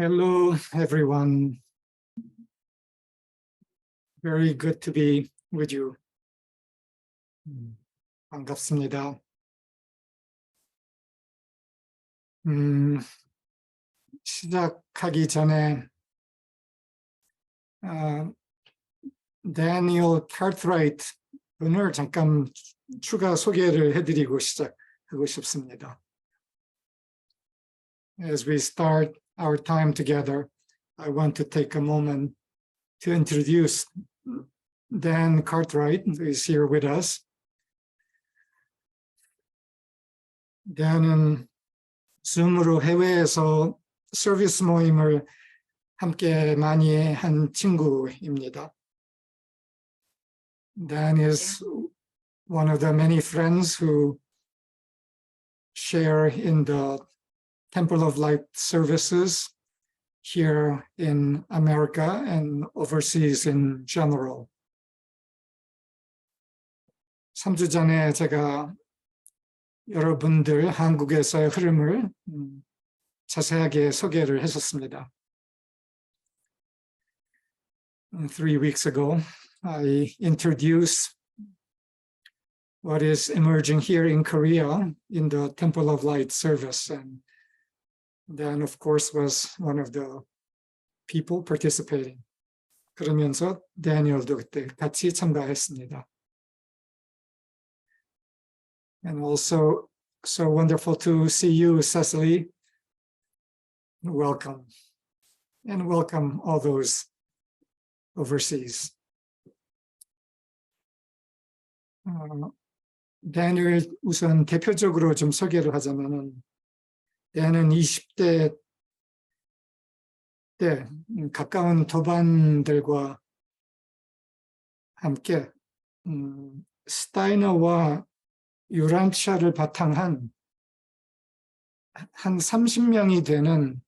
Hello, everyone. Very good to be with you. 반갑습니다. 시작하기 전에 Daniel Cartwright 분을 잠깐 추가 소개를 해드리고 시작하고 싶습니다. As we start our time together, I want to take a moment to introduce Dan Cartwright, who is here with us. dan은 줌으로 해외에서 서비스 모임을 함께 많이 한 친구입니다. Dan is one of the many friends who share in the Temple of Light services here in America and overseas in general. 3주 전에 제가 여러분들 한국에서의 흐름을 자세하게 소개를 했었습니다. 3 weeks ago, I introduced what is emerging here in Korea in the Temple of Light service. And Dan, of course, was one of the people participating. 그러면서 다니엘도 그때 같이 참가했습니다. And also, so wonderful to see you, Cecily. Welcome. And welcome all those overseas. 다니엘 우선 대표적으로 좀 소개를 하자면은 다니엘은 20대 때 가까운 도반들과 함께 스타이너와 유란차를 바탕한 한 30명이 되는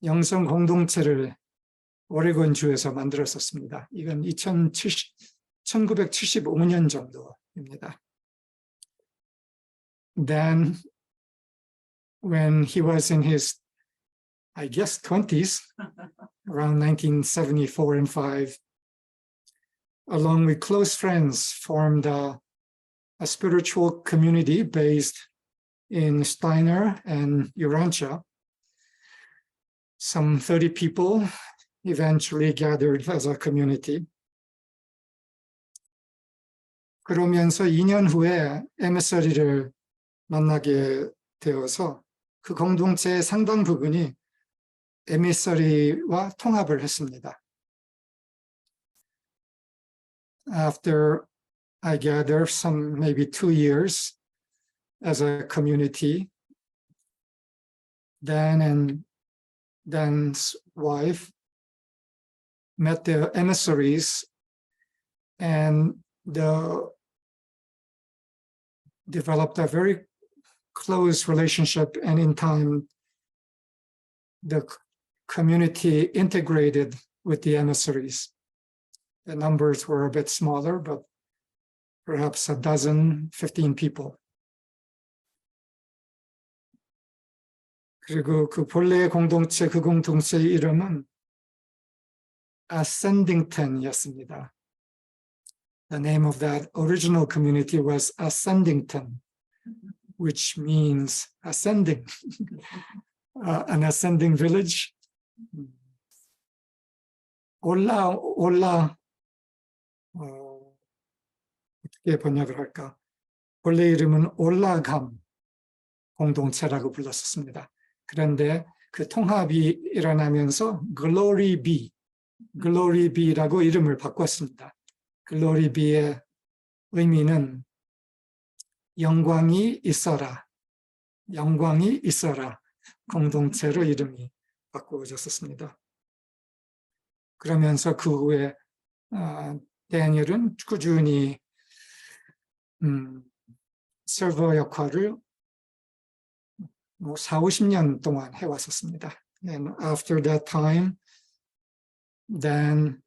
영성 공동체를 오레곤주에서 만들었었습니다. 이건 1975년 정도입니다. Then, when he was in his, I guess, 20s, around 1974 and 5, along with close friends, formed a spiritual community based in Steiner and Urantia. Some 30 people eventually gathered as a community. 그러면서 2년 후에 에미서리를 만나게 되어서 그 공동체의 상당 부분이 에미서리와 통합을 했습니다. After I gather some maybe 2 years as a community, Dan and Dan's wife met the emissaries and developed a very close relationship, and in time the community integrated with the emissaries. The numbers were a bit smaller, but perhaps a dozen, 15 people. 그리고 그 본래의 공동체, 그 공동체의 이름은 Ascendington이었습니다. The name of that original community was Ascendington, which means ascending, an ascending village. 어떻게 번역을 할까? 본래 이름은 올라감 공동체라고 불렀었습니다. 그런데 그 통합이 일어나면서 Glory Be라고 이름을 바꿨습니다. Glory Be의 의미는 영광이 있어라, 영광이 있어라 공동체로 이름이 바꾸어졌었습니다. 그러면서 그 후에 다니엘은 꾸준히 서버 역할을 40-50년 동안 해왔었습니다. And after that time, Dan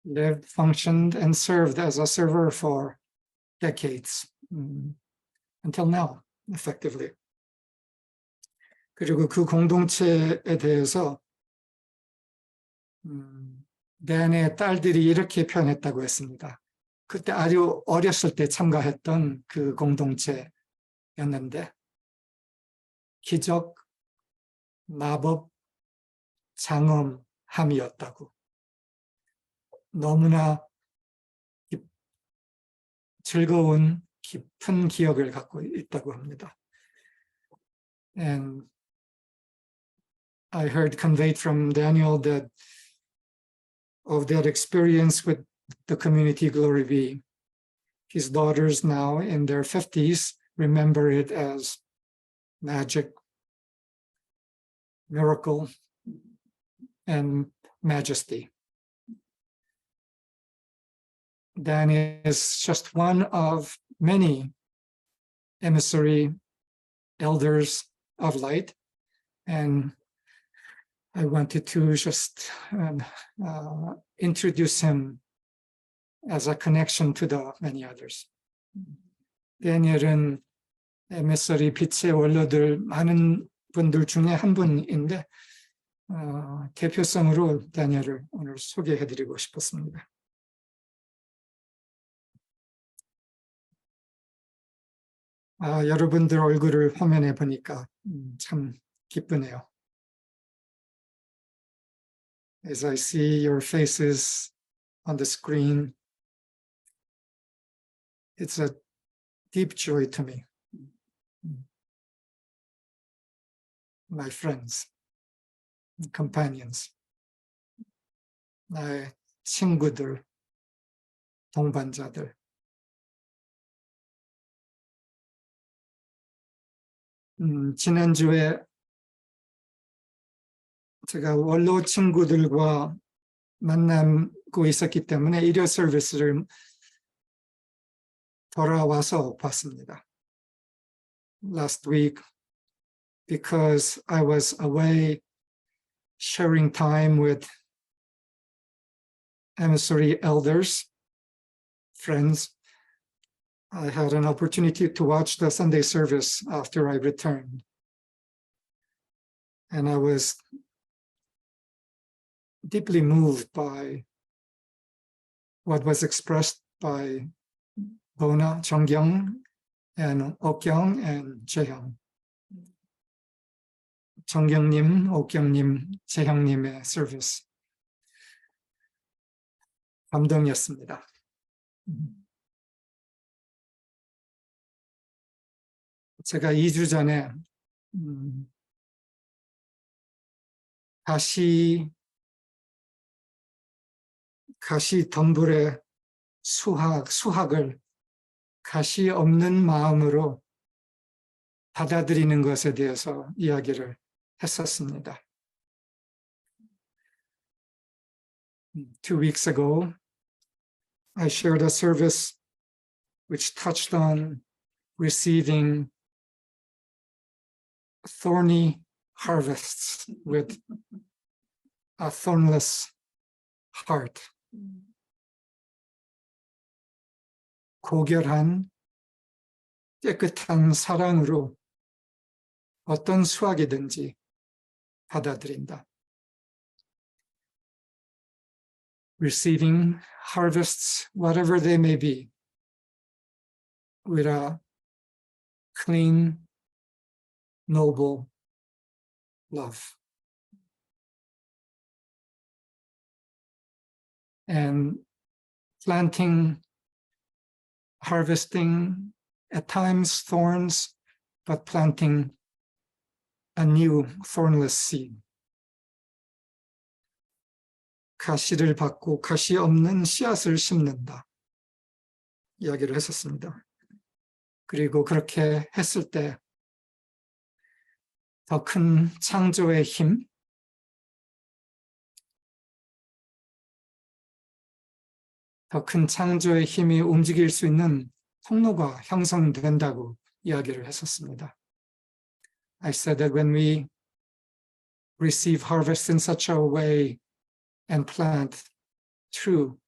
lived, functioned, and served as a server for decades, until now, effectively. 그리고 그 공동체에 대해서 댄의 딸들이 이렇게 표현했다고 했습니다. 그때 아주 어렸을 때 참가했던 그 공동체였는데 기적, 마법, 장엄함이었다고. 너무나 즐거운 깊은 기억을 갖고 있다고 합니다. And I heard conveyed from Daniel that of that experience with the community Glory Be. His daughters now in their 50s remember it as magic, miracle, and majesty. Dan is just one of many emissary elders of light, and I wanted to just introduce him as a connection to the many others. 다니엘은 에미서리 빛의 원로들 많은 분들 중에 한 분인데 대표성으로 다니엘을 오늘 소개해드리고 싶었습니다. 여러분들 얼굴을 화면에 보니까 참 기쁘네요. As I see your faces on the screen, it's a deep joy to me. My friends, companions, 나의 친구들, 동반자들. 지난주에 제가 원로 친구들과 만나고 있었기 때문에 일요 서비스를 돌아와서 봤습니다. Last week, because I was away sharing time with emissary elders, friends, I had an opportunity to watch the Sunday service after I returned. And I was deeply moved by what was expressed by Bona, Chonggyong, and Okyong, and Jaehyung. 정경님, 옥경님, 재형님의 서비스. 감동이었습니다. 제가 2주 전에 가시 덤불의 수학을 가시 없는 마음으로 받아들이는 것에 대해서 이야기를 했었습니다. 2 weeks ago, I shared a service which touched on receiving thorny harvests with a thornless heart. 고결한 깨끗한 사랑으로 어떤 수확이든지 받아들인다. Receiving harvests, whatever they may be, with a clean, noble love. And planting, harvesting, at times thorns, but planting a new thornless seed. 가시를 받고 가시 없는 씨앗을 심는다. 이야기를 했었습니다. 그리고 그렇게 했을 때 더 큰 창조의 힘, 더 큰 창조의 힘이 움직일 수 있는 통로가 형성된다고 이야기를 했었습니다. I said that when we receive harvest in such a way and plant true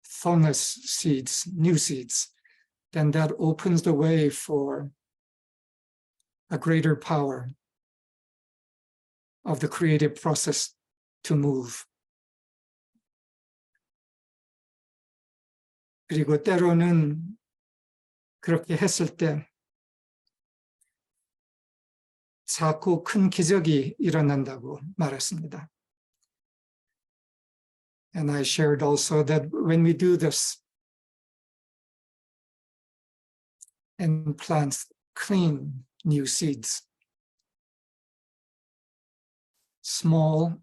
thornless seeds, new seeds, then that opens the way for a greater power of the creative process to move. 그리고 때로는 그렇게 했을 때 자꾸 큰 기적이 일어난다고 말했습니다. And I shared also that when we do this and plant clean new seeds, small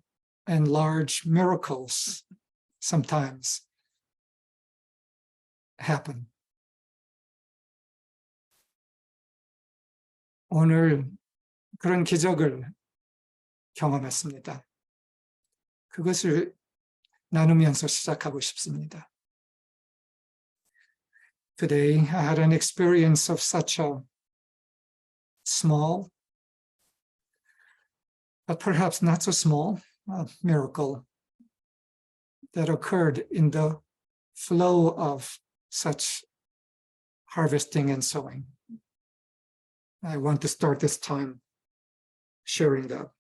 and large miracles sometimes happen. 오늘 그런 기적을 경험했습니다. 그것을 나누면서 시작하고 싶습니다. Today, I had an experience of such a small, but perhaps not so small, miracle that occurred in the flow of such harvesting and sowing. I want to start this time sharing that.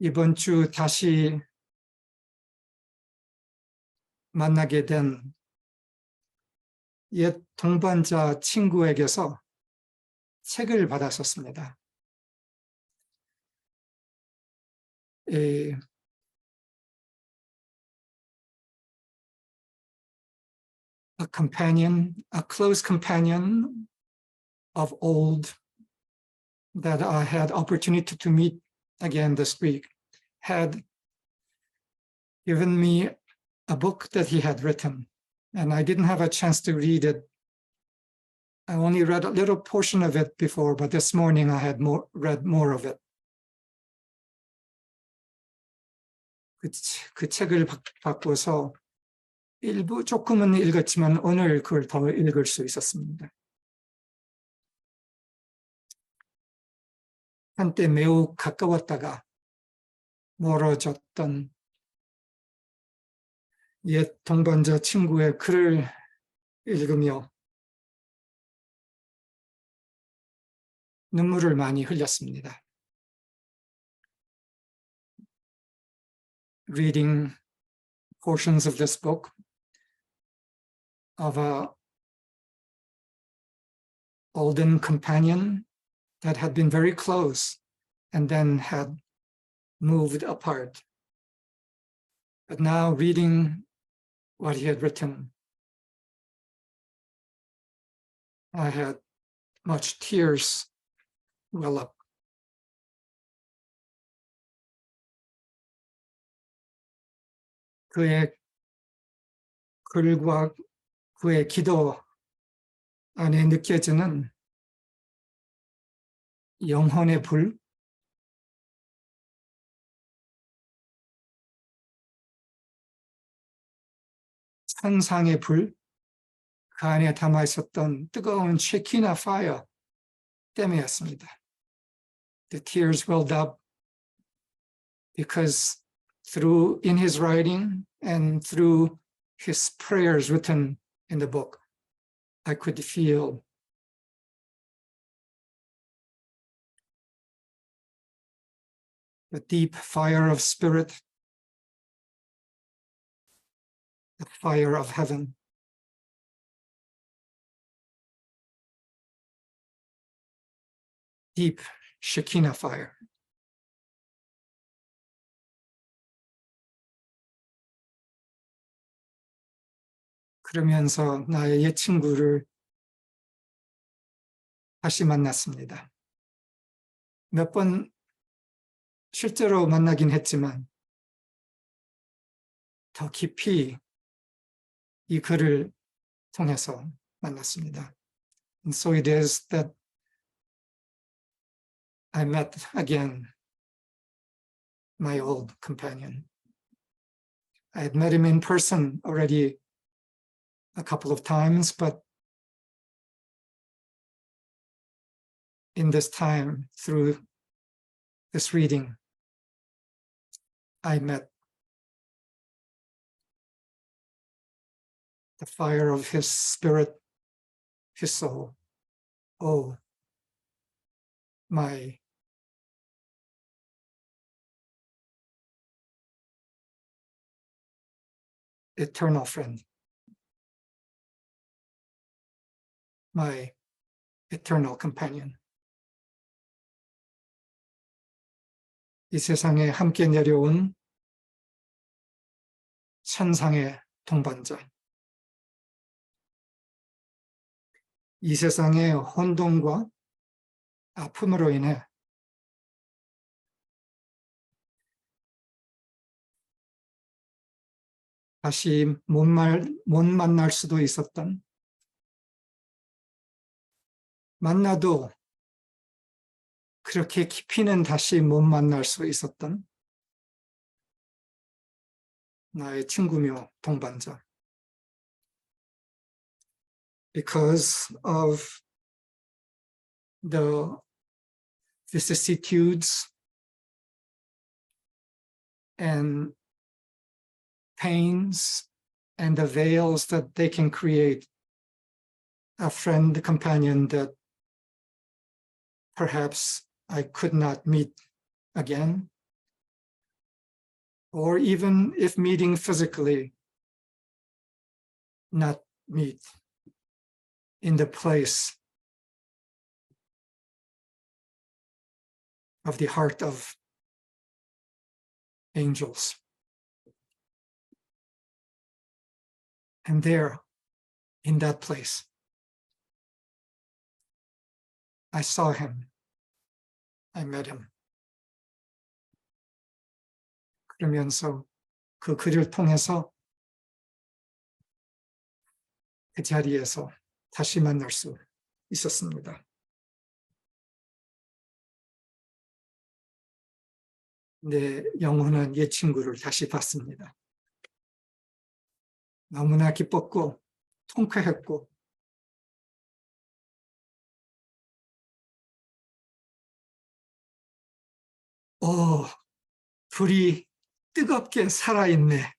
이번 주 다시 만나게 된 옛 동반자 친구에게서 책을 받았었습니다. A companion, a close companion of old that I had opportunity to meet again this week, had given me a book that he had written, and I didn't have a chance to read it. I only read a little portion of it before, but this morning I had read more of it. 그 책을 바꿔서 일부 조금은 읽었지만 오늘 그걸 더 읽을 수 있었습니다. 한때 매우 가까웠다가 멀어졌던 옛 동반자 친구의 글을 읽으며 눈물을 많이 흘렸습니다. Reading portions of this book of a olden companion that had been very close and then had moved apart. But now reading what he had written, I had much tears well up. 그의 글과 그의 기도 안에 느껴지는 영혼의 불, 천상의 불, 그 안에 담아 있었던 뜨거운 쉐키나 파이어 때문이었습니다. The tears welled up because in his writing and through his prayers written in the book, I could feel the deep fire of spirit, the fire of heaven. Deep Shekinah fire. 그러면서 나의 옛 친구를 다시 만났습니다. 몇 번 실제로 만나긴 했지만 더 깊이 이 글을 통해서 만났습니다. And so it is that I met again my old companion. I had met him in person already a couple of times, but in this time, through this reading, I met the fire of his spirit, his soul, Oh, my eternal friend, my eternal companion. 이 세상에 함께 내려온 천상의 동반자. 이 세상의 혼돈과 아픔으로 인해 다시 못 만날 수도 있었던, 만나도 그렇게 깊이는 다시 못 만날 수 있었던 나의 친구며 동반자. Because of the vicissitudes and pains and the veils that they can create, a friend, a companion that perhaps I could not meet again, or even if meeting physically, not meet in the place of the heart of angels. And there, in that place, I saw him. I met him. 그러면서 그 글을 통해서 그 자리에서 다시 만날 수 있었습니다. 내 영혼은 옛 친구를 다시 봤습니다. 너무나 기뻤고 통쾌했고 불이 뜨겁게 살아있네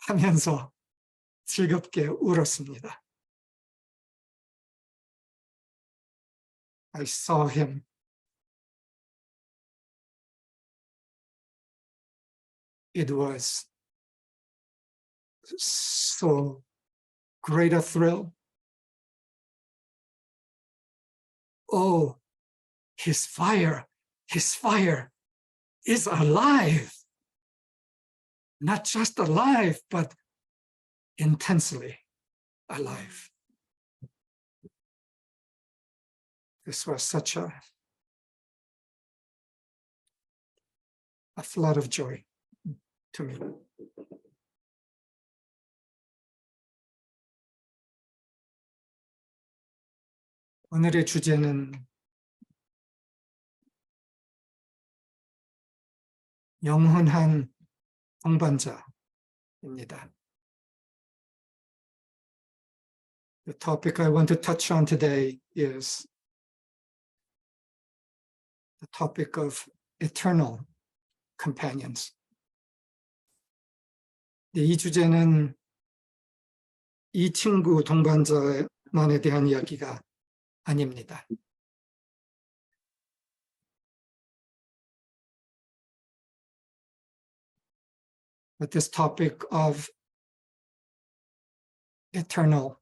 하면서 즐겁게 울었습니다. I saw him. It was so great a thrill. Oh, his fire is alive. Not just alive, but intensely alive. This was such a flood of joy to me. 오늘의 주제는 영원한 동반자입니다. The topic I want to touch on today is the topic of eternal companions. 이 주제는 이 친구 동반자만에 대한 이야기가 아닙니다. But this topic of eternal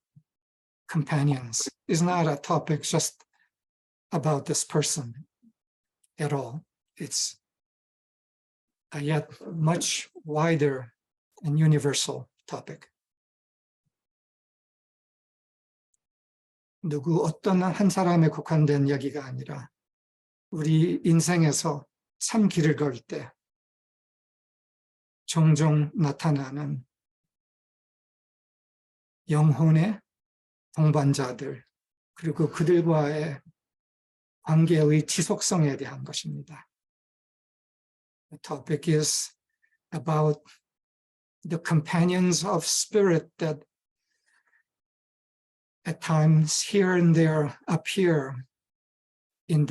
companions is not a topic just about this person at all. It's a yet much wider and universal topic. 누구 어떤 한 사람에 국한된 이야기가 아니라 우리 인생에서 참 길을 걸 때 종종 나타나는 영혼의 동반자들, 그리고 그들과의 관계의 지속성에 대한 것입니다. The topic is about the companions of spirit that at times here and there appear in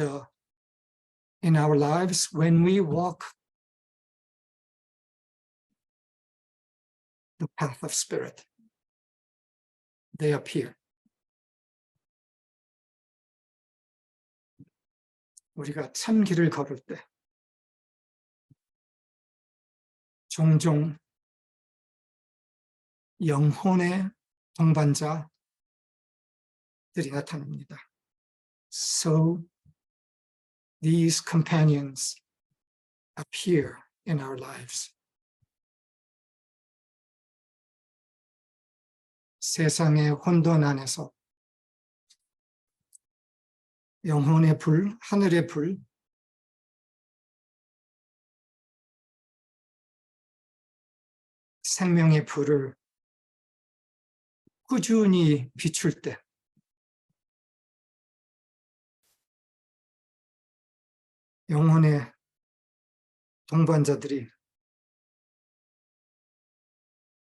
our lives when we walk the path of spirit. They appear. 우리가 참 길을 걸을 때 종종 영혼의 동반자들이 나타납니다. So these companions appear in our lives. 세상의 혼돈 안에서 영혼의 불, 하늘의 불, 생명의 불을 꾸준히 비출 때 영혼의 동반자들이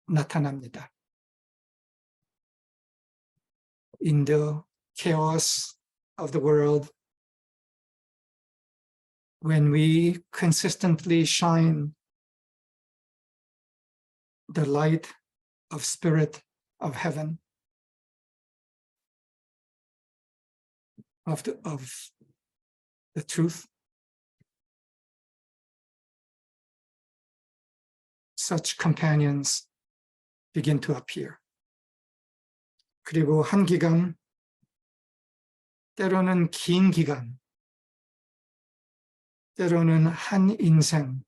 나타납니다. In the chaos of the world, when we consistently shine the light of spirit of heaven, of the truth, such companions begin to appear. 그리고 한 기간, 때로는 긴 기간, 때로는 한 인생을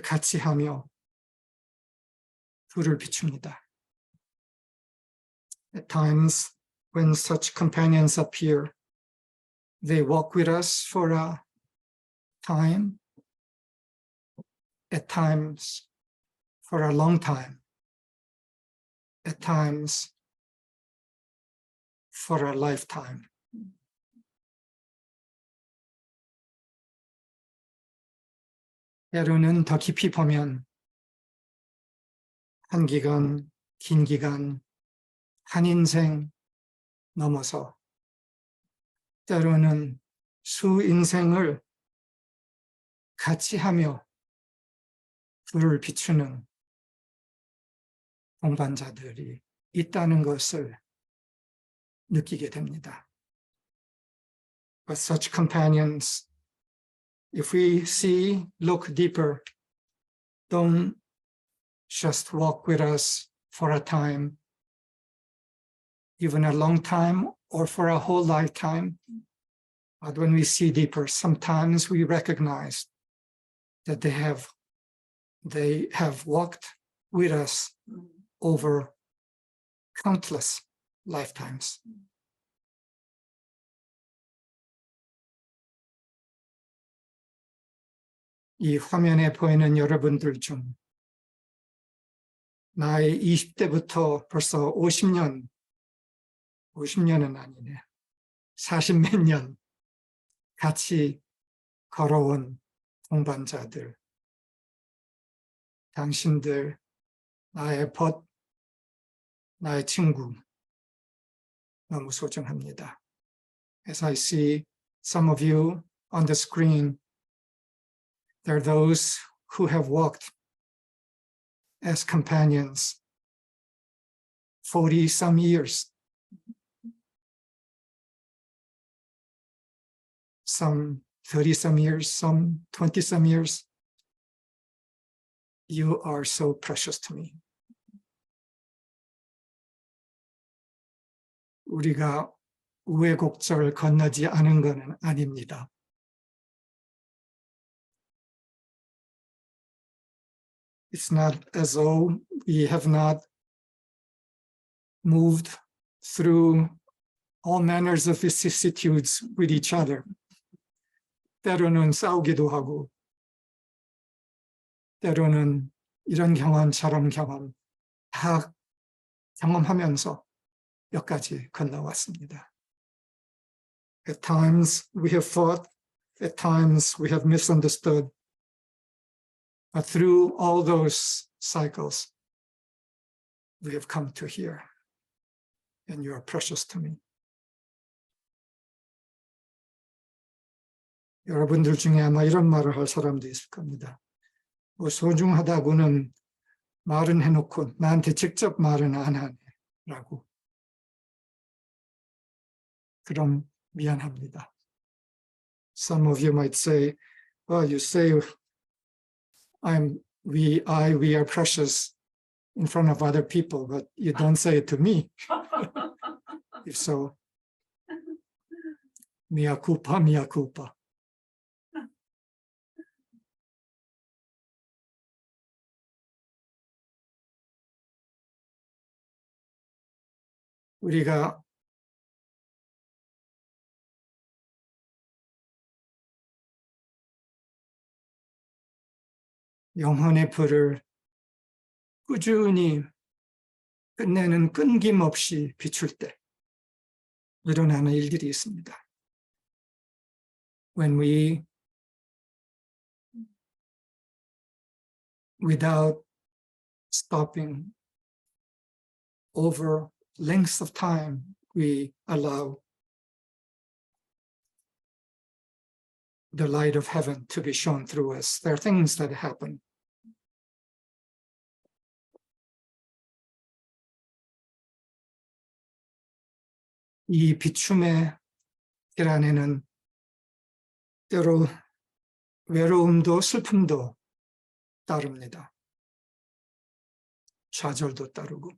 같이 하며 불을 비춥니다. At times, when such companions appear, they walk with us for a time, at times for a long time, at times for a lifetime. 때로는 더 깊이 보면 한 기간, 긴 기간, 한 인생 넘어서 때로는 수 인생을 같이 하며 불을 비추는 동반자들이 있다는 것을 느끼게 됩니다. But such companions, if we see, look deeper, don't just walk with us for a time, even a long time or for a whole lifetime. But when we see deeper, sometimes we recognize that they have walked with us over countless lifetimes. 이 화면에 보이는 여러분들 중 나의 20대부터 벌써 50년은 아니네, 40몇 년 같이 걸어온 동반자들, 당신들, 나의 벗, 나의 친구, 너무 소중합니다. As I see some of you on the screen, there are those who have walked as companions 40 some years, some 30 some years, some 20 some years. You are so precious to me. 우리가 우여곡절을 건너지 않은 것은 아닙니다. It's not as though we have not moved through all manners of vicissitudes with each other. 때로는 싸우기도 하고, 때로는 이런 경험 저런 경험 다 경험하면서 여기까지 건너왔습니다. At times we have fought, at times we have misunderstood. But through all those cycles, we have come to here, and you are precious to me. 여러분들 중에 아마 이런 말을 할 사람도 있을 겁니다. 뭐 소중하다고는 말은 해놓고 나한테 직접 말은 안 하네, 라고. 그럼 미안합니다. Some of you might say, well, you say we are precious in front of other people, but you don't say it to me. If so, mea culpa, mea culpa. 우리가 영혼의 불을 꾸준히 끝내는 끊김없이 비출 때 일어나는 일들이 있습니다. When we, without stopping, over lengths of time, we allow the light of heaven to be shown through us. There are things that happen. 이 비춤의 길 안에는 때로 외로움도 슬픔도 따릅니다. 좌절도 따르고.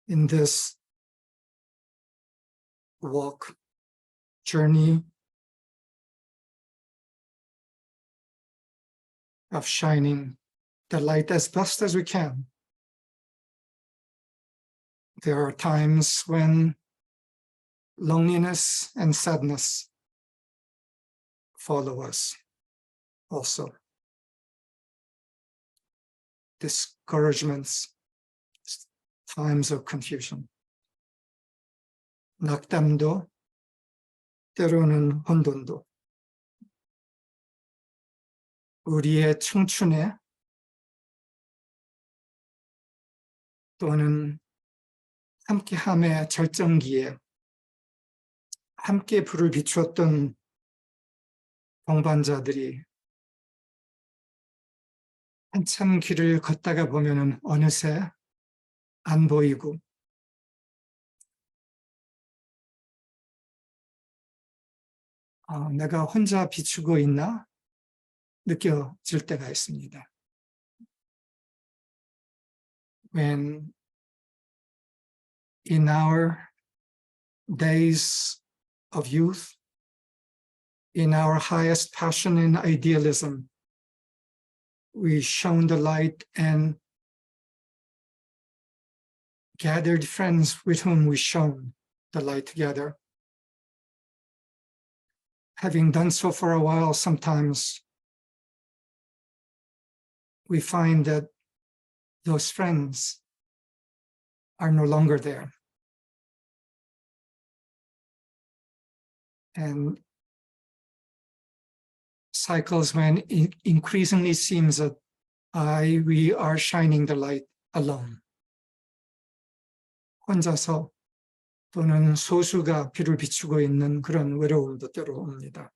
In this walk, journey of shining the light as best as we can, there are times when loneliness and sadness follow us also. Discouragements, times of confusion. 낙담도, 때로는 혼돈도. 우리의 청춘에 또는 함께함의 절정기에 함께 불을 비추었던 동반자들이 한참 길을 걷다가 보면은 어느새 안 보이고 내가 혼자 비추고 있나 느껴질 때가 있습니다. When in our days of youth, in our highest passion and idealism, we shone the light and gathered friends with whom we shone the light together. Having done so for a while, sometimes we find that those friends are no longer there. And cycles when it increasingly seems that we are shining the light alone. 혼자서 또는 소수가 빛을 비추고 있는 그런 외로움도 때로 옵니다.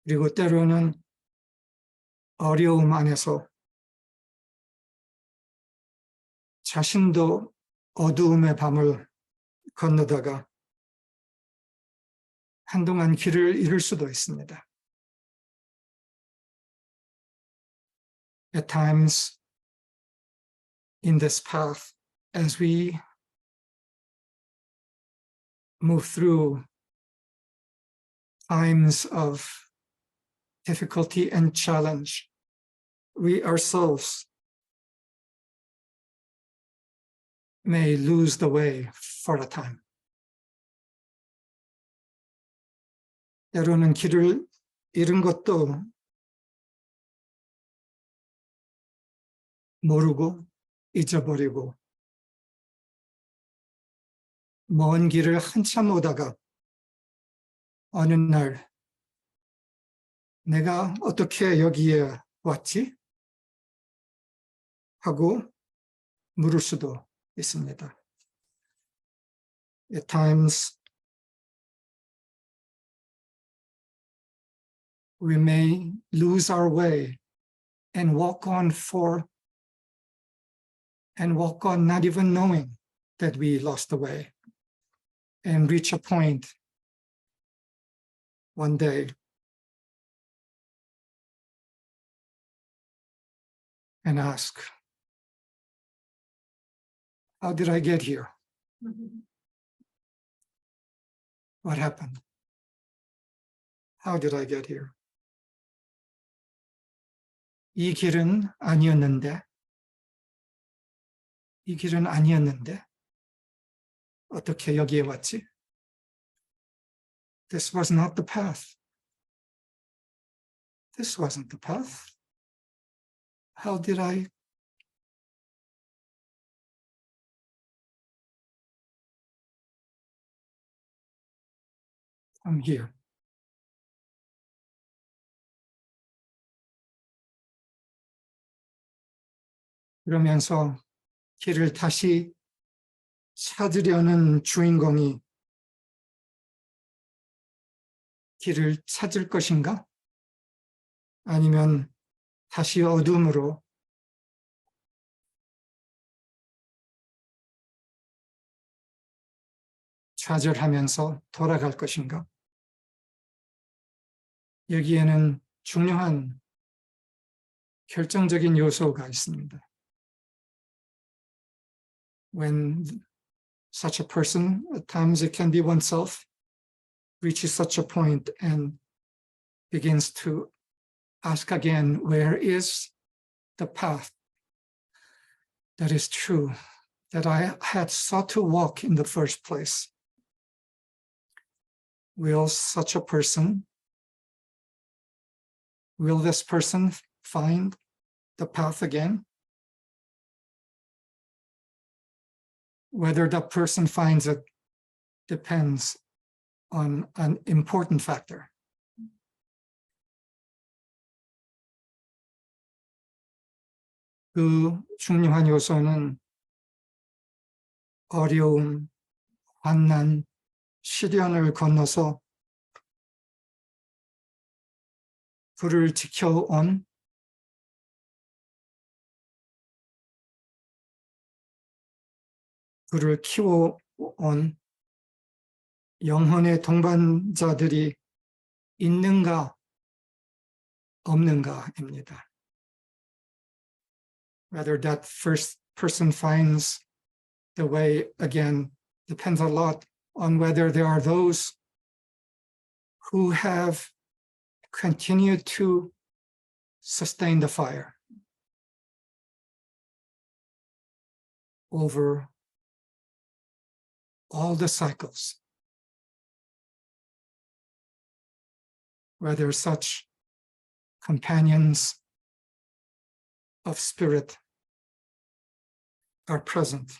그리고 때로는 어려움 안에서 자신도 어두움의 밤을 건너다가 한동안 길을 잃을 수도 있습니다. At times in this path, as we move through times of difficulty and challenge, we ourselves may lose the way for a time. 때로는 길을 잃은 것도 모르고 잊어버리고 먼 길을 한참 오다가 어느 날 내가 어떻게 여기에 왔지? 하고 물을 수도 있습니다. At times we may lose our way and walk on not even knowing that we lost the way and reach a point one day and ask, how did I get here? What happened? How did I get here? 이 길은 아니었는데, 이 길은 아니었는데, 어떻게 여기에 왔지? This was not the path. This wasn't the path. How did I come here? 그러면서 길을 다시 찾으려는 주인공이 길을 찾을 것인가? 아니면 다시 어둠으로 좌절하면서 돌아갈 것인가? 여기에는 중요한 결정적인 요소가 있습니다. When such a person, at times it can be oneself, reaches such a point and begins to ask again, where is the path that is true, that I had sought to walk in the first place? Will such a person, will this person find the path again? Whether that person finds it depends on an important factor. 그 중요한 요소는 어려움, 환난, 시련을 건너서 불을 지켜온 불을 키워온 영혼의 동반자들이 있는가 없는가입니다. Whether that first person finds the way again depends a lot on whether there are those who have continued to sustain the fire over all the cycles. Whether such companions of spirit are present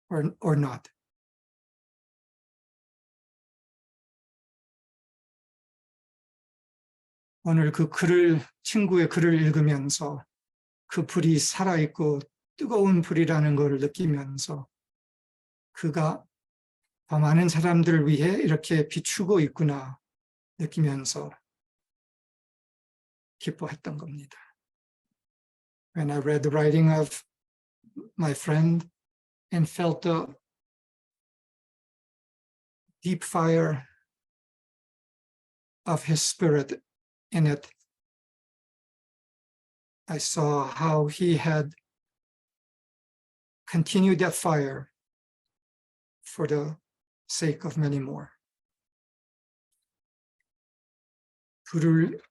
or not. 오늘 그 친구의 글을 읽으면서 그 불이 살아있고 뜨거운 불이라는 것을 느끼면서 그가 더 많은 사람들을 위해 이렇게 비추고 있구나 느끼면서 기뻐했던 겁니다. When I read the writing of my friend and felt the deep fire of his spirit in it, I saw how he had continued that fire for the sake of many more. 불을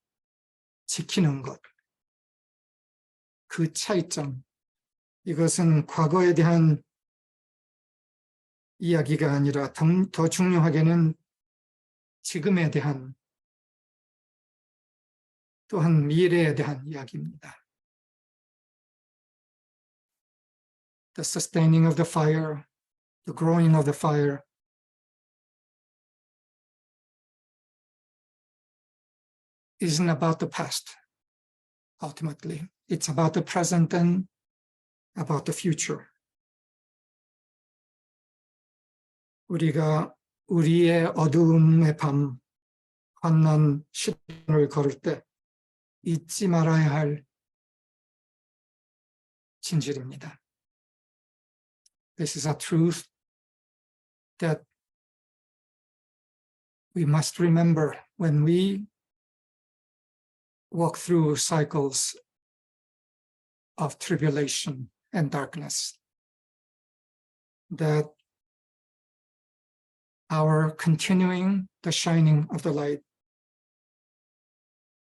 지키는 것, 그 차이점, 이것은 과거에 대한 이야기가 아니라 더 중요하게는 지금에 대한 또한 미래에 대한 이야기입니다. The sustaining of the fire, the growing of the fire, isn't about the past, ultimately. It's about the present and about the future. 우리가 우리의 어두움의 밤, 환난 시련을 걸을 때 잊지 말아야 할 진실입니다. This is a truth that we must remember when we walk through cycles of tribulation and darkness, that our continuing the shining of the light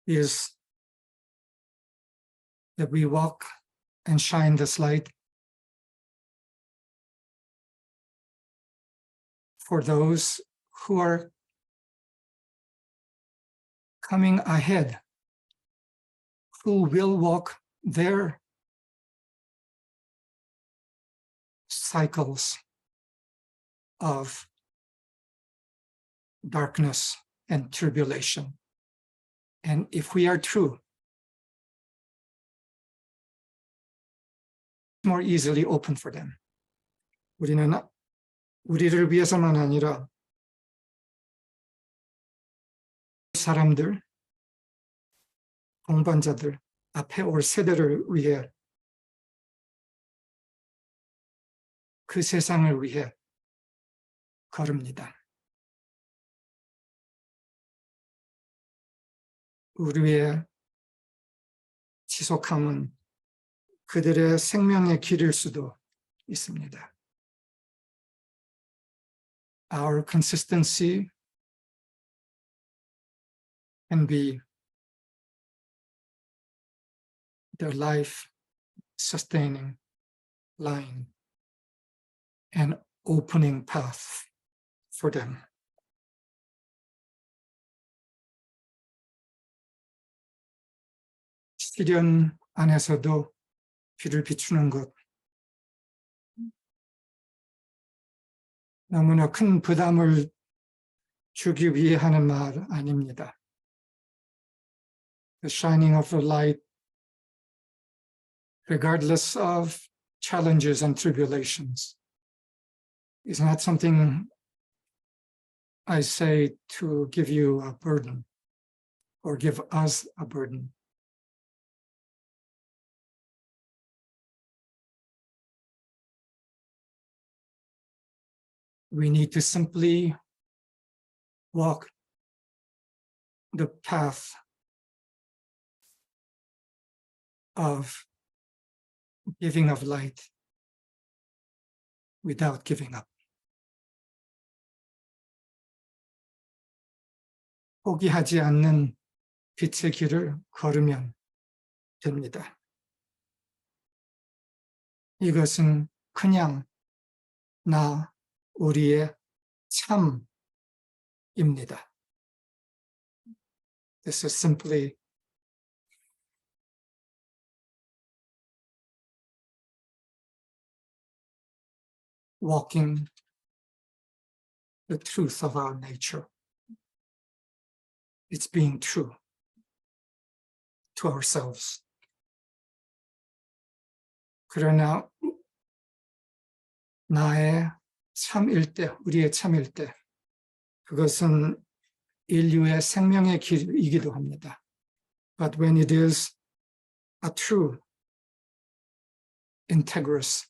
is that we walk and shine this light for those who are coming ahead, who will walk their cycles of darkness and tribulation. And if we are true, more easily open for them. 우리를 위해서만 아니라 사람들, 동반자들, 앞에 올 세대를 위해, 그 세상을 위해 걸읍니다. 우리의 지속함은 그들의 생명의 길일 수도 있습니다. Our consistency can be their life-sustaining line and opening path for them. 시련 안에서도 빛을 비추는 것, 너무나 큰 부담을 주기 위해 하는 말 아닙니다. The shining of the light, regardless of challenges and tribulations, is not something I say to give you a burden or give us a burden. We need to simply walk the path of giving of light without giving up. 포기하지 않는 빛의 길을 걸으면 됩니다. 이것은 그냥 우리의 참입니다. This is simply walking the truth of our nature. It's being true to ourselves. 그러나 나의 참일 때, 우리의 참일 때, 그것은 인류의 생명의 길이기도 합니다. But when it is a true, integrous,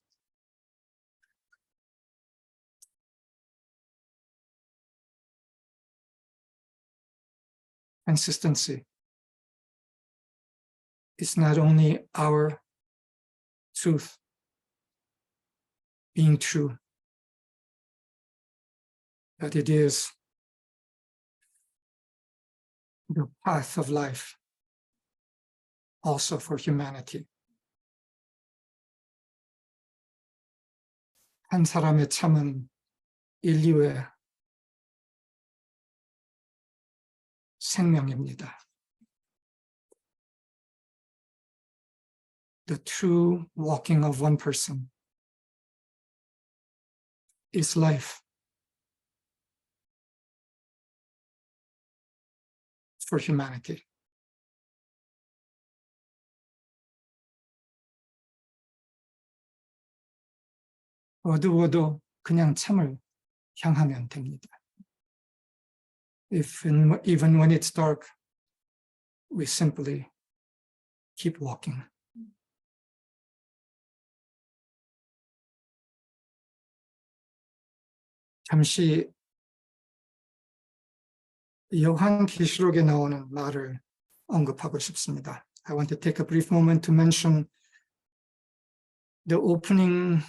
consistency, it's not only our truth being true, but it is the path of life also for humanity. 한 사람의 참은 인류의 생명입니다. The true walking of one person is life for humanity. 어두워도 그냥 참을 향하면 됩니다. Even when it's dark, we simply keep walking. 잠시 요한계시록에 나오는 말을 언급하고 싶습니다. I want to take a brief moment to mention the opening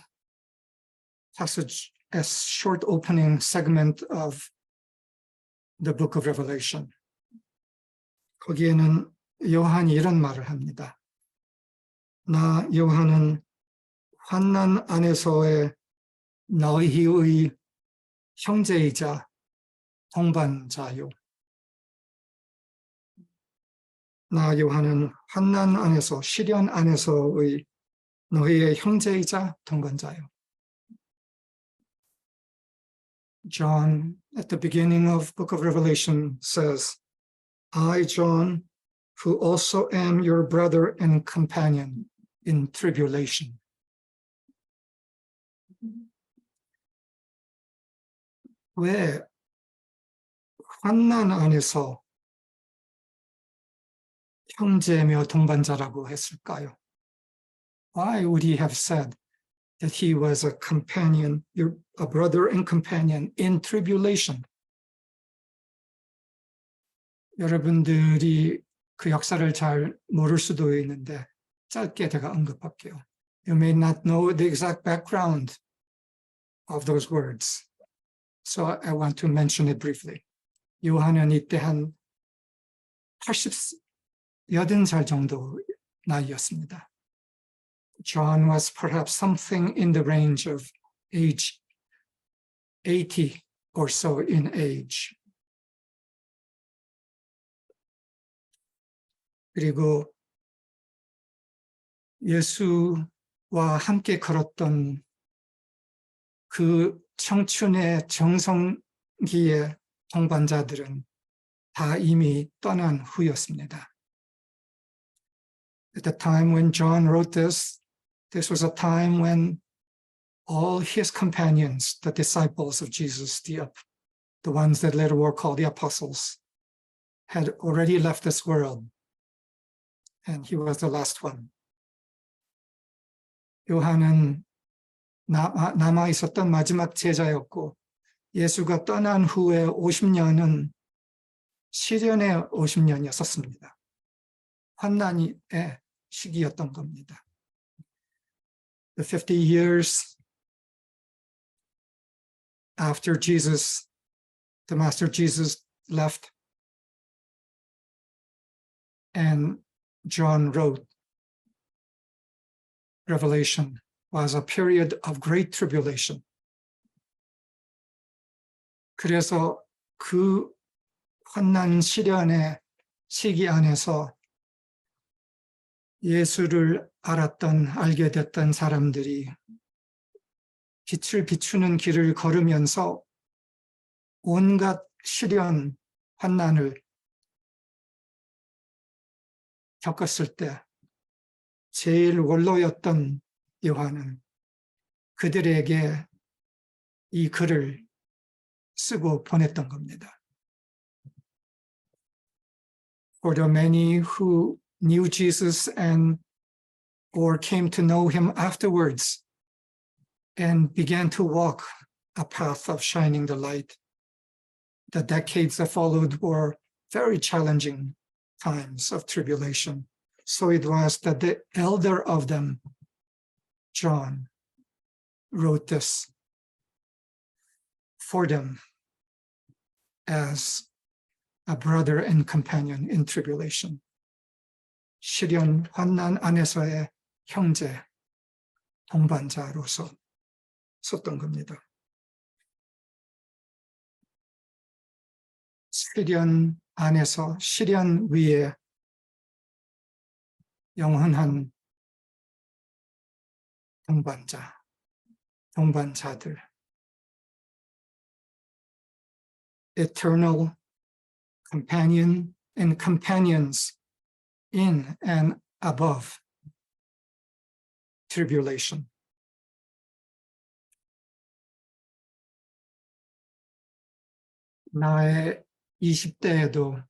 passage, a short opening segment of the book of Revelation. 거기에는 요한이 이런 말을 합니다. 나 요한은 환난 안에서의 너희의 형제이자 동반자요. 나 요한은 환난 안에서, 시련 안에서의 너희의 형제이자 동반자요. John, at the beginning of book of Revelation, says, I, John, who also am your brother and companion in tribulation. 왜 환난 안에서 형제며 동반자라고 했을까요? Why would he have said that he was a companion, a brother and companion in tribulation? 여러분들이 그 역사를 잘 모를 수도 있는데 짧게 제가 언급할게요. You may not know the exact background of those words. So I want to mention it briefly. 요한은 이때 한 80살 정도 나이였습니다. John was perhaps something in the range of age 80 or so in age. 그리고 예수와 함께 걸었던 그 청춘의 정성기의 동반자들은 다 이미 떠난 후였습니다. At the time when John wrote this, this was a time when all his companions, the disciples of Jesus, the ones that later were called the apostles, had already left this world, and he was the last one. 요한은 남아 있었던 마지막 제자였고 예수가 떠난 후에 50년은 시련의 50년이었습니다. 환난의 시기였던 겁니다. The 50 years after Jesus, the Master Jesus left, and John wrote Revelation, was a period of great tribulation. 그래서 그 환난 시련의 시기 안에서 예수를 알게 됐던 사람들이 빛을 비추는 길을 걸으면서 온갖 시련, 환난을 겪었을 때 제일 원로였던 요한은 그들에게 이 글을 쓰고 보냈던 겁니다. For the many who knew Jesus and or came to know him afterwards and began to walk a path of shining the light, the decades that followed were very challenging times of tribulation. So it was that the elder of them, John, wrote this for them as a brother and companion in tribulation. 시련, 환난 안에서의 형제, 동반자로서 썼던 겁니다. 시련 안에서, 시련 위에 영원한 동반자들, eternal companion and companions in and above tribulation. 나의 20대에도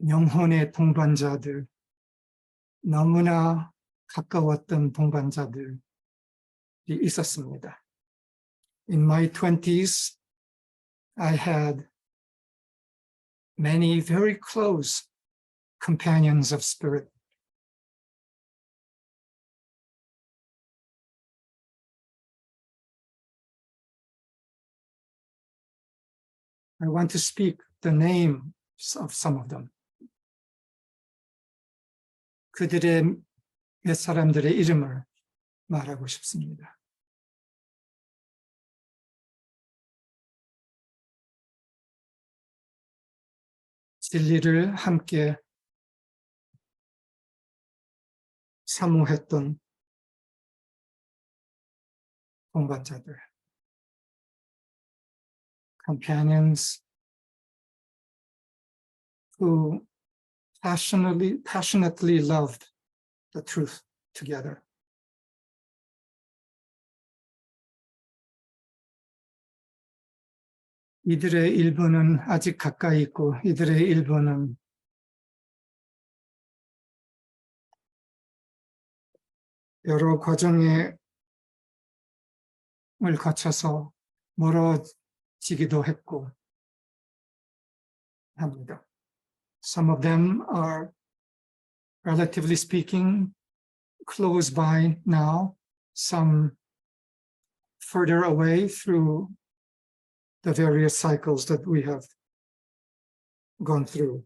영혼의 동반자들, 너무나 가까웠던 동반자들이 있었습니다. In my 20s, I had many very close companions of spirit. I want to speak the names of some of them. 그들의 몇 사람들의 이름을 말하고 싶습니다. 진리를 함께 사모했던 동반자들, companions who passionately loved the truth together. 이들의 일부는 아직 가까이 있고 이들의 일부는 여러 과정을 거쳐서 멀어지기도 했고 합니다. Some of them are, relatively speaking, close by now, some further away through the various cycles that we have gone through.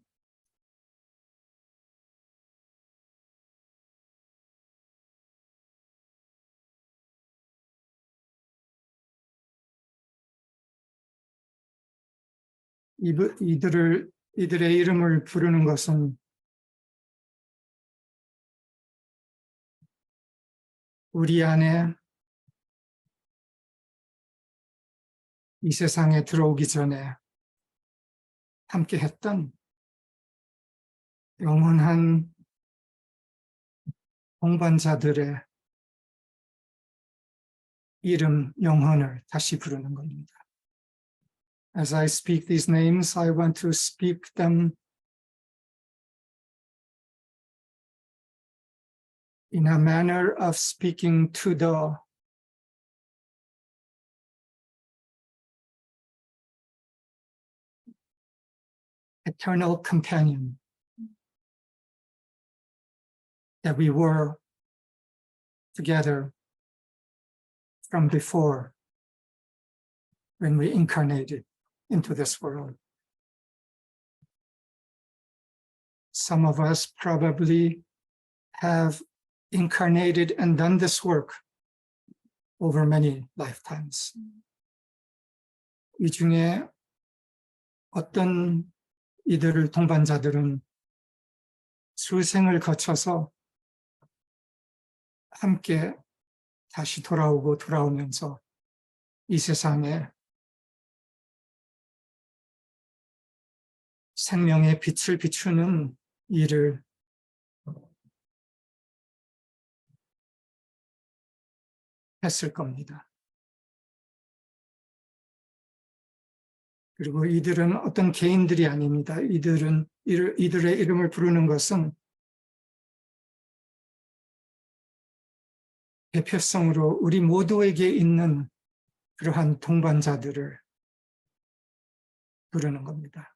이들의 이름을 부르는 것은 우리 안에 이 세상에 들어오기 전에 함께 했던 영원한 동반자들의 이름, 영혼을 다시 부르는 겁니다. As I speak these names, I want to speak them in a manner of speaking to the eternal companion that we were together from before when we incarnated into this world. Some of us probably have incarnated and done this work over many lifetimes. 이 중에 어떤 이들을 동반자들은 수생을 거쳐서 함께 다시 돌아오면서 이 세상에 생명의 빛을 비추는 일을 했을 겁니다. 그리고 이들은 어떤 개인들이 아닙니다. 이들의 이름을 부르는 것은 대표성으로 우리 모두에게 있는 그러한 동반자들을 부르는 겁니다.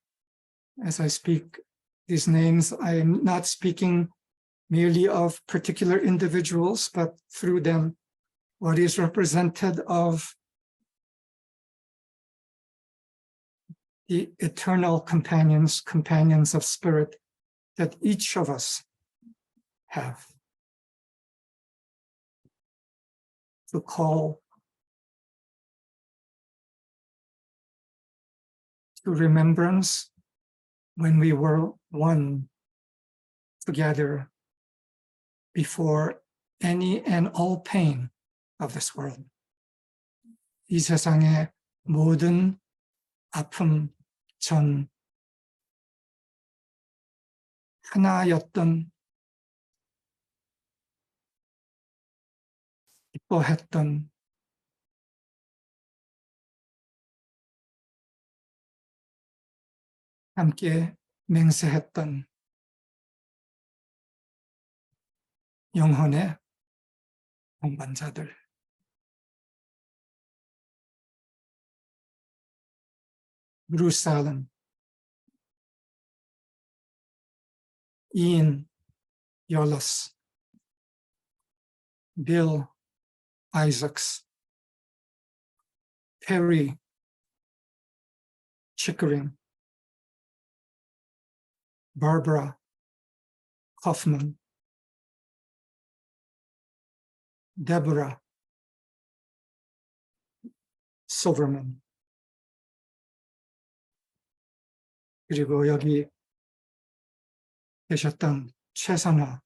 As I speak these names, I am not speaking merely of particular individuals, but through them, what is represented of the eternal companions of spirit that each of us have. To call to remembrance when we were one together before any and all pain of this world. 이 세상의 모든 아픔 전 하나였던 기뻐했던 함께 맹세했던 영혼의 동반자들. Bruce Allen, Ian Yolas, Bill Isaacs, Perry Chickering, Barbara Kaufman, Deborah Silverman, 그리고 여기 계셨던 최선화님,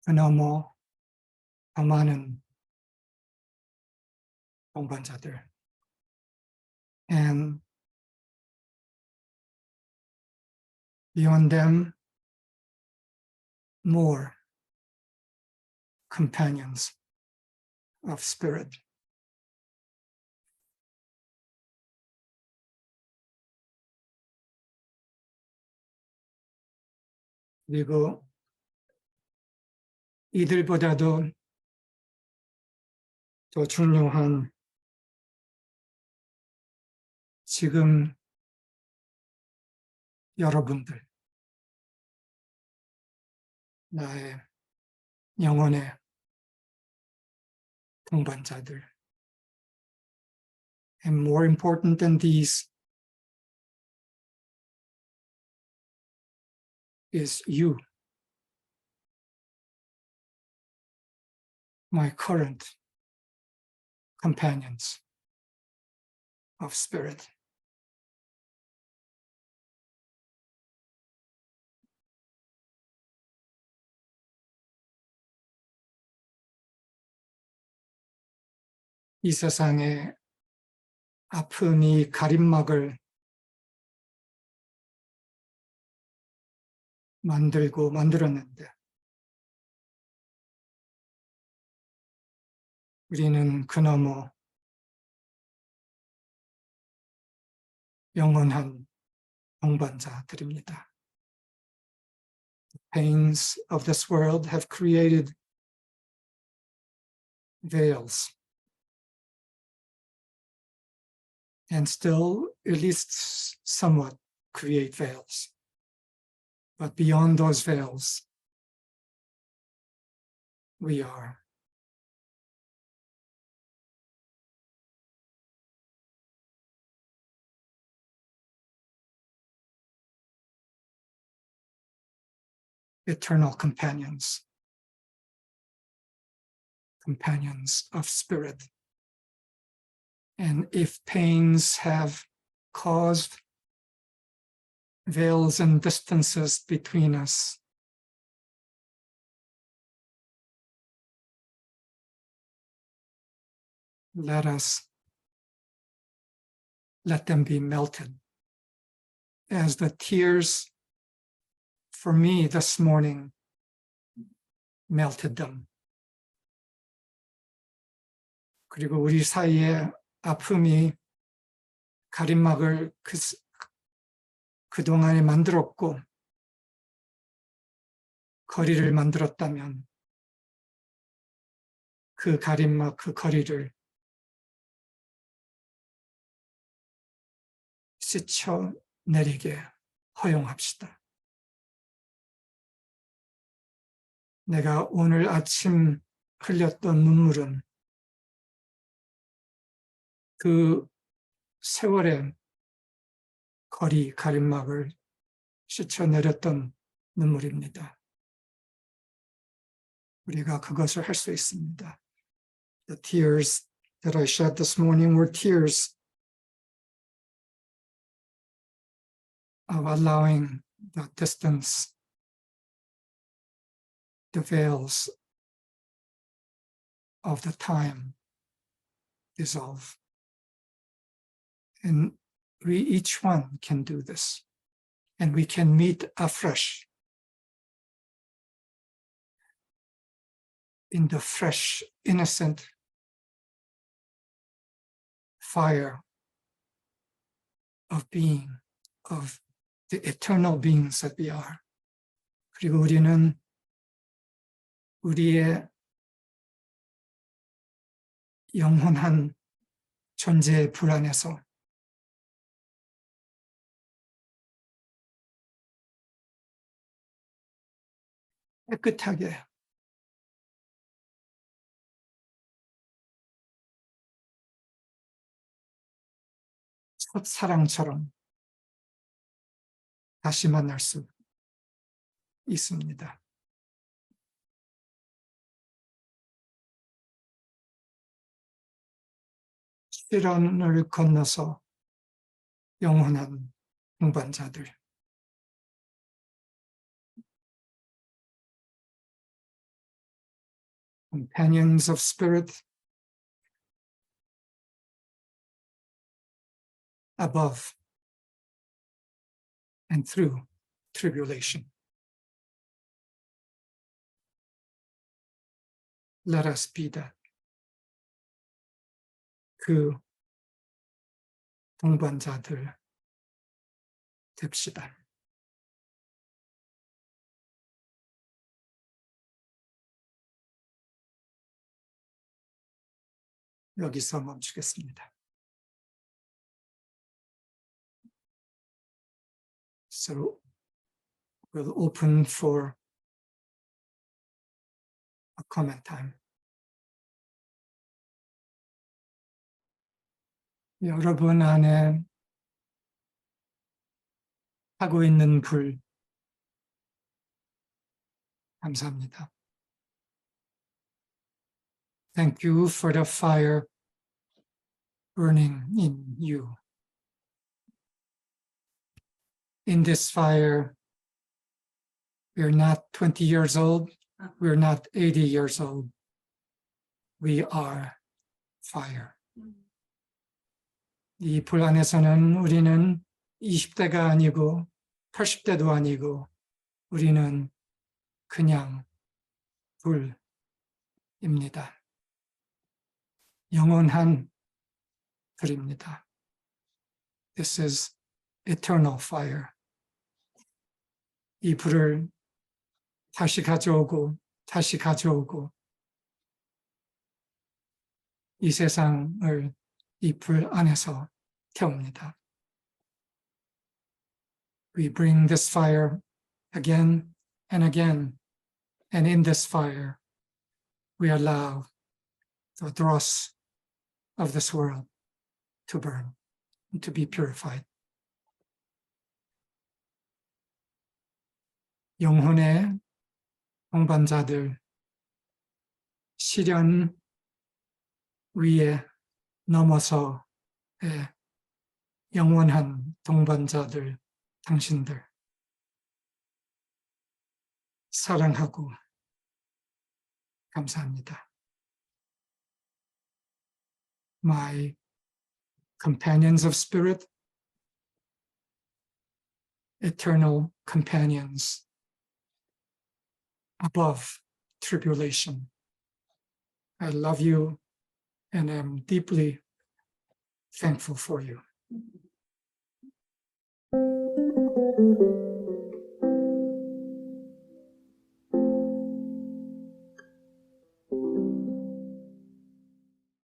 그 너머 더 많은 동반자들, and beyond them, more companions of spirit. 그리고 이들보다도 더 중요한 지금 여러분들, 나의 영혼의 동반자들. And more important than these is you, my current companions of spirit. 이 세상에 아픔이 가림막을 만들었는데 우리는 그 너머 영원한 동반자들입니다. The pains of this world have created veils, and still, at least somewhat, create veils. But beyond those veils, we are. Eternal companions, companions of spirit. And if pains have caused veils and distances between us, let them be melted as the tears for me this morning melted them. 그리고 우리 사이에 아픔이 가림막을 그동안에 만들었고 거리를 만들었다면 그 가림막, 그 거리를 씻어내리게 허용합시다. 내가 오늘 아침 흘렸던 눈물은 그 세월의 거리 가림막을 씻어내렸던 눈물입니다. 우리가 그것을 할 수 있습니다. The tears that I shed this morning were tears of allowing the distance, the veils of the time dissolve. And we each one can do this. And we can meet afresh in the fresh, innocent fire of being, of the eternal beings that we are. 그리고 우리는 우리의 영원한 존재의 불안에서 깨끗하게 첫사랑처럼 다시 만날 수 있습니다. 시련을 건너서 영원한 동반자들. Companions of Spirit above and through tribulation. Let us be that. 그 동반자들 됩시다. 여기서 멈추겠습니다. So we'll open for a comment time. 여러분 안에 하고 있는 불 감사합니다. Thank you for the fire burning in you. In this fire, we're not 20 years old, we're not 80 years old. We are fire. 이 불 안에서는 우리는 20대가 아니고 80대도 아니고 우리는 그냥 불입니다. 영원한 불입니다. This is eternal fire. 이 불을 다시 가져오고 다시 가져오고 이 세상을 이 불 안에서 태웁니다. We bring this fire again and again, and in this fire we allow the dross of this world to burn and to be purified. 영혼의 동반자들, 시련 위에 넘어서의 영원한 동반자들, 당신들 사랑하고 감사합니다. My companions of spirit, eternal companions above tribulation. I love you and am deeply thankful for you.